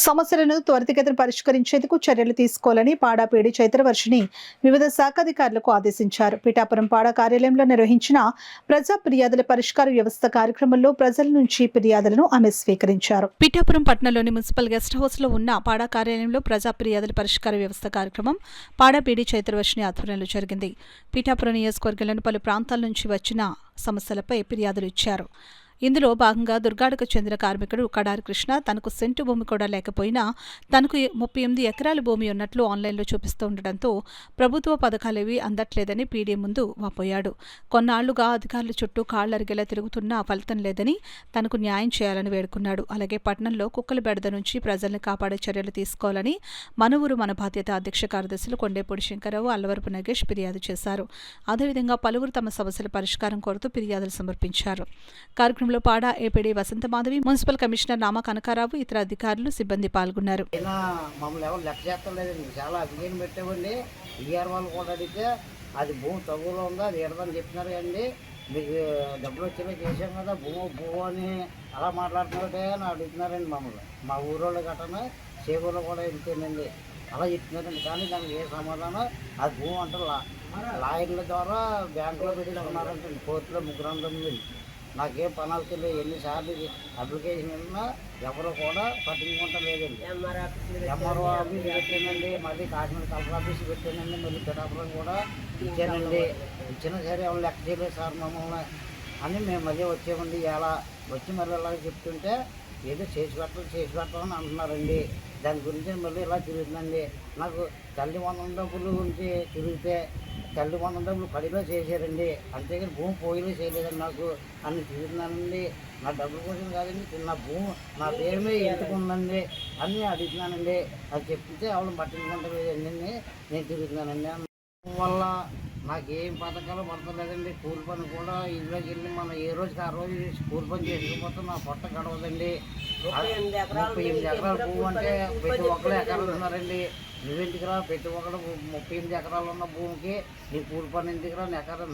సమస్యలను త్వరితగతిన పరిష్కరించేందుకు చర్యలు తీసుకోవాలని పాడా పీడి చైత్రవర్షిని వివిధ శాఖాధికారులకు ఆదేశించారు. పిఠాపురం పాడా కార్యాలయంలో నిర్వహించిన ప్రజా ఫిర్యాదుల పరిష్కార వ్యవస్థ కార్యక్రమంలో ప్రజల నుంచి ఫిర్యాదులను ఆమె స్వీకరించారు. పిఠాపురం పట్టణంలోని మున్సిపల్ గెస్ట్ హౌస్ లో ఉన్న పాడా కార్యాలయంలో ప్రజా ఫిర్యాదుల పరిష్కార వ్యవస్థ కార్యక్రమం పాడా పీడి చైత్రవర్షిని ఆధ్వర్యంలో జరిగింది. పిఠాపురం నియోజకవర్గంలోని పలు ప్రాంతాల నుంచి వచ్చిన సమస్యలపై ఫిర్యాదులు ఇచ్చారు. ఇందులో భాగంగా దుర్గాడకు చెందిన కార్మికుడు కడారి కృష్ణ తనకు సెంటు భూమి కూడా లేకపోయినా తనకు 38 ఎకరాల భూమి ఉన్నట్లు ఆన్లైన్లో చూపిస్తూ ఉండడంతో ప్రభుత్వ పథకాలేవి అందట్లేదని పీడీ ముందు వాపోయాడు. కొన్నాళ్లుగా అధికారుల చుట్టూ కాళ్లరిగేలా తిరుగుతున్నా ఫలితం లేదని తనకు న్యాయం చేయాలని వేడుకున్నాడు. అలాగే పట్టణంలో కుక్కల బెడద నుంచి ప్రజల్ని కాపాడే చర్యలు తీసుకోవాలని మన ఊరు మన బాధ్యత అధ్యక్ష కార్యదర్శులు కొండేపూడి శంకరరావు, అల్లవరపు నగేష్ ఫిర్యాదు చేశారు. అదేవిధంగా పలువురు తమ సమస్యల పరిష్కారం కోరుతూ ఫిర్యాదులు సమర్పించారు. కార్యక్రమంలో పాడా ఏపీడీ వసంత మాధవి, మున్సిపల్ కమిషనర్ నామా కనకారావు, ఇతర అధికారులు, సిబ్బంది పాల్గొన్నారు. మమ్మల్ని ఎవరు లెక్క చేస్తలేదండి. చాలా అభిజ్ఞానం పెట్టామండి. ఈఆర్ వాళ్ళు కూడా అడిగితే అది భూమి తగులో ఉందా, అది ఎడదని చెప్తున్నారు కండి. మీకు డబ్బులు వచ్చేలా చేసాం కదా, భూ అని అలా మాట్లాడుతున్నారంటే అని అడుగుతున్నారండి మమ్మల్ని. మా ఊరోళ్ళు గట్టన చేపూరులో కూడా వెళ్తేనండి అలా చెప్తున్నారండి. కానీ దానికి ఏ సమాధానం, అది భూమి అంటే లాయర్ల ద్వారా బ్యాంకులో పెట్టించుకున్నారంటే కోర్టులో 300 నాకేం పనాలు తెలియదు. ఎన్నిసార్లు అప్లికేషన్ ఉన్నా ఎవరు కూడా పట్టించుకుంటలేదండి. ఎంఆర్ఓ ఆఫీస్ పెట్టానండి, మళ్ళీ కాకినాడ కలెక్టర్ ఆఫీస్ పెట్టానండి, మళ్ళీ పిఠాపురం కూడా ఇచ్చానండి. ఇచ్చినా సరే ఎవరు లెక్క చేయలేదు సార్ మమ్మల్ని అని మేము మళ్ళీ వచ్చామండి. ఎలా వచ్చి మళ్ళీ ఇలా చెప్తుంటే ఏదో చేసి పెట్టాలని అంటున్నారండి. దాని గురించి మళ్ళీ ఇలా తిరుగుతుందండి. నాకు తల్లి వందల డబ్బులు గురించి తిరిగితే తల్లి వందల డబ్బులు పడిలో చేశారండి, అంతేగాని భూమి పోయిలో చేయలేదండి. నాకు అన్ని తిరుగుతున్నానండి. నా డబ్బుల కోసం కాదండి, నా భూమి నా పేరు మీద ఎందుకుందండి అన్నీ అడుగుతున్నానండి. అది చెప్తే ఎవరు పట్టించుకుంటలేదండి. నేను తిరుగుతున్నానండి. వల్ల నాకేం పథకాలు పడతలేదండి. కూలి పని కూడా ఇంట్లోకి వెళ్ళి మనం ఏ రోజుకి ఆ రోజు కూలి పని చేసుకుపోతే నా పొట్ట గడవదండి. 38 ఎకరాల భూమి అంటే ప్రతి ఒక్కరు ఎకరాలు ఉన్నారండి. నువ్వెందుకురా ప్రతి ఒక్కరు 38 ఎకరాలు ఉన్న భూమికి నీ కూలి పని ఎందుకురా, ఎకరం